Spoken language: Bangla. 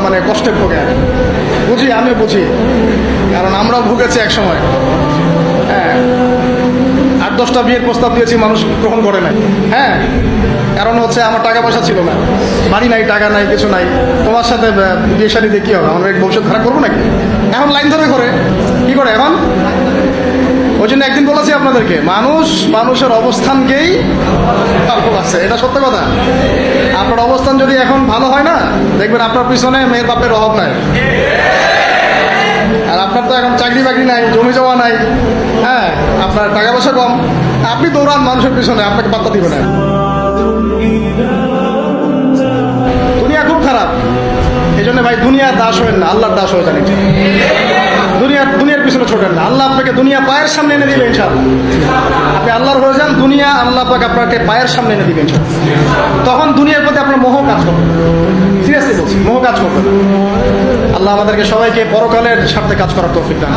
মানে কষ্টে ভোগে। বুঝি, আমি বুঝি, কারণ আমরাও ভুগেছি এক সময়। হ্যাঁ, 8-10টা বিয়ের প্রস্তাব দিয়েছি, মানুষ গ্রহণ করে নাই। হ্যাঁ, কারণ হচ্ছে আমার টাকা পয়সা ছিল না, বাড়ি নাই, টাকা নাই, কিছু নাই। তোমার সাথে বিয়ে শাদী দিয়ে কী হবে, আমরা ভবিষ্যৎ খারাপ করবো নাকি? এখন লাইন ধরে করে কি করে এখন। ওই জন্য একদিন বলেছি আপনাদেরকে, মানুষের অবস্থানকেই পার্থক্য আছে, এটা সত্য কথা। আপনার অবস্থান যদি এখন ভালো হয় না, দেখবেন আপনার পিছনে মেয়ের বাপের অভাব নাই। আর আপনার তো এখন চাকরি বাকরি নাই, জমি জমা নাই, হ্যাঁ, আপনার টাকা পয়সা কম, আপনি দৌড়ান মানুষের পিছনে, আপনাকে পাত্তা দিবে না। দুনিয়া খুব খারাপ। এই জন্য ভাই দুনিয়ার দাস হবেন না, আল্লাহর দাস হয়ে জানি। দুনিয়ার পিছনে ছোটেন না, আল্লাহ আপনাকে দুনিয়া পায়ের সামনে এনে দিবে ইনশাআল্লাহ। আপনি আল্লাহর হয়ে যান, দুনিয়া আল্লাহ পাক আপনাকে পায়ের সামনে এনে দিবে ইনশাআল্লাহ। তখন দুনিয়ার প্রতি আপনার মোহ কাজ করবে, সিরিয়াসলি বলছি, মোহ কাজ করবে। আল্লাহ আমাদেরকে সবাইকে পরকালের স্বার্থে কাজ করার তৌফিক দান।